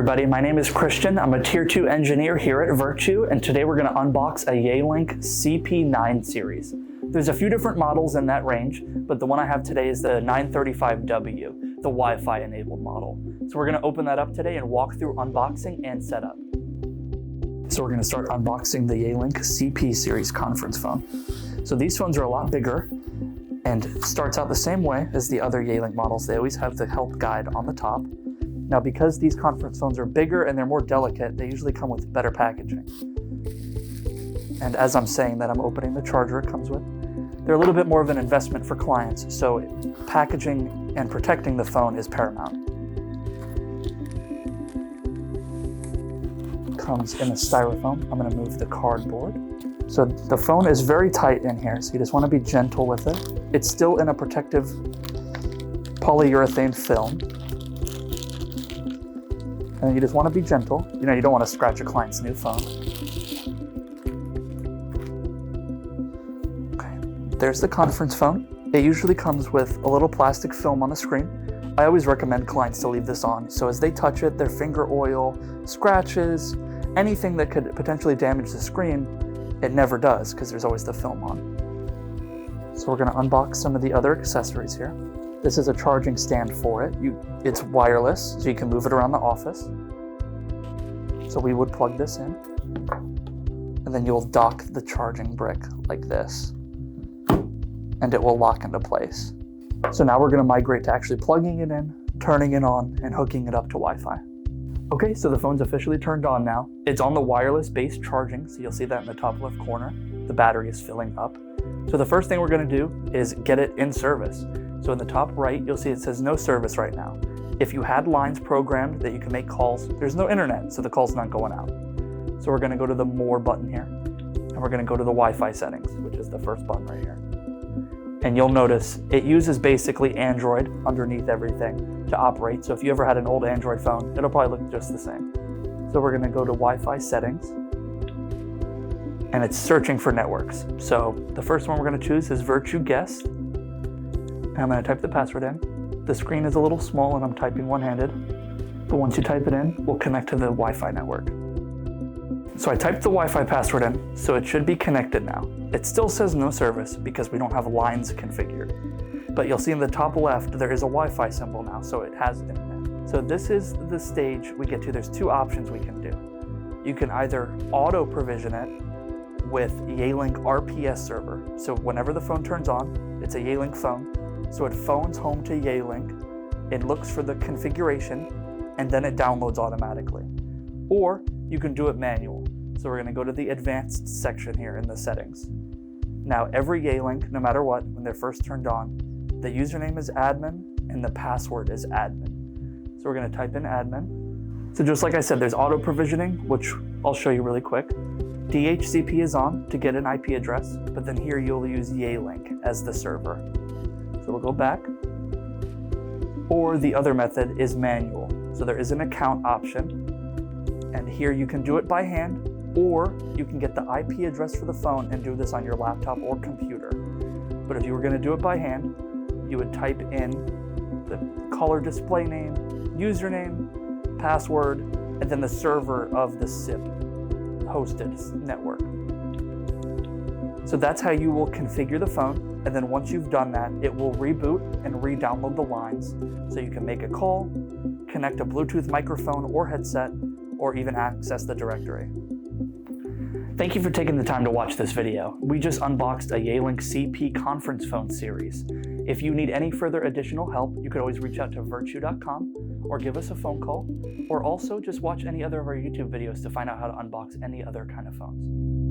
everybody, my name is Christian. I'm a Tier 2 engineer here at Viirtue, and today we're going to unbox a Yealink CP9 series. There's a few different models in that range, but the one I have today is the 935W, the Wi-Fi enabled model. So we're going to open that up today and walk through unboxing and setup. So we're going to start unboxing the Yealink CP series conference phone. So these phones are a lot bigger and starts out the same way as the other Yealink models. They always have the help guide on the top. Now, because these conference phones are bigger and they're more delicate, they usually come with better packaging. And as I'm saying that, I'm opening the charger it comes with. They're a little bit more of an investment for clients, so packaging and protecting the phone is paramount. Comes in a styrofoam. I'm going to move the cardboard. So the phone is very tight in here, so you just want to be gentle with it. It's still in a protective polyurethane film. And you just want to be gentle. You don't want to scratch a client's new phone. Okay, there's the conference phone. It usually comes with a little plastic film on the screen. I always recommend clients to leave this on, so as they touch it, their finger oil, scratches, anything that could potentially damage the screen, it never does because there's always the film on. So we're going to unbox some of the other accessories here. This is a charging stand for it. It's wireless, so you can move it around the office. So we would plug this in, and then you'll dock the charging brick like this, and it will lock into place. So now we're going to migrate to actually plugging it in, turning it on, and hooking it up to Wi-Fi. Okay, so the phone's officially turned on now. It's on the wireless-based charging, so you'll see that in the top left corner. The battery is filling up. So the first thing we're going to do is get it in service. So in the top right, you'll see it says no service right now. If you had lines programmed that you can make calls, there's no internet, so the call's not going out. So we're going to go to the More button here, and we're going to go to the Wi-Fi settings, which is the first button right here. And you'll notice it uses basically Android underneath everything to operate. So if you ever had an old Android phone, it'll probably look just the same. So we're going to go to Wi-Fi settings, and it's searching for networks. So the first one we're going to choose is Viirtue Guest. And I'm going to type the password in. The screen is a little small and I'm typing one-handed, but once you type it in, we'll connect to the Wi-Fi network. So I typed the Wi-Fi password in, so it should be connected now. It still says no service because we don't have lines configured. But you'll see in the top left, there is a Wi-Fi symbol now, so it has internet. So this is the stage we get to. There's two options we can do. You can either auto provision it with Yealink RPS server. So whenever the phone turns on, it's a Yealink phone. So it phones home to Yealink, it looks for the configuration, and then it downloads automatically. Or you can do it manual. So we're going to go to the advanced section here in the settings. Now every Yealink, no matter what, when they're first turned on, the username is admin and the password is admin. So we're going to type in admin. So just like I said, there's auto provisioning, which I'll show you really quick. DHCP is on to get an IP address, but then here you'll use Yealink as the server. So we'll go back, or the other method is manual. So there is an account option, and here you can do it by hand, or you can get the IP address for the phone and do this on your laptop or computer. But if you were going to do it by hand, you would type in the caller display name, username, password, and then the server of the SIP hosted network. So that's how you will configure the phone. And then once you've done that, it will reboot and re-download the lines so you can make a call, connect a Bluetooth microphone or headset, or even access the directory. Thank you for taking the time to watch this video. We just unboxed a Yealink CP conference phone series. If you need any further additional help, you could always reach out to Viirtue.com or give us a phone call, or also just watch any other of our YouTube videos to find out how to unbox any other kind of phones.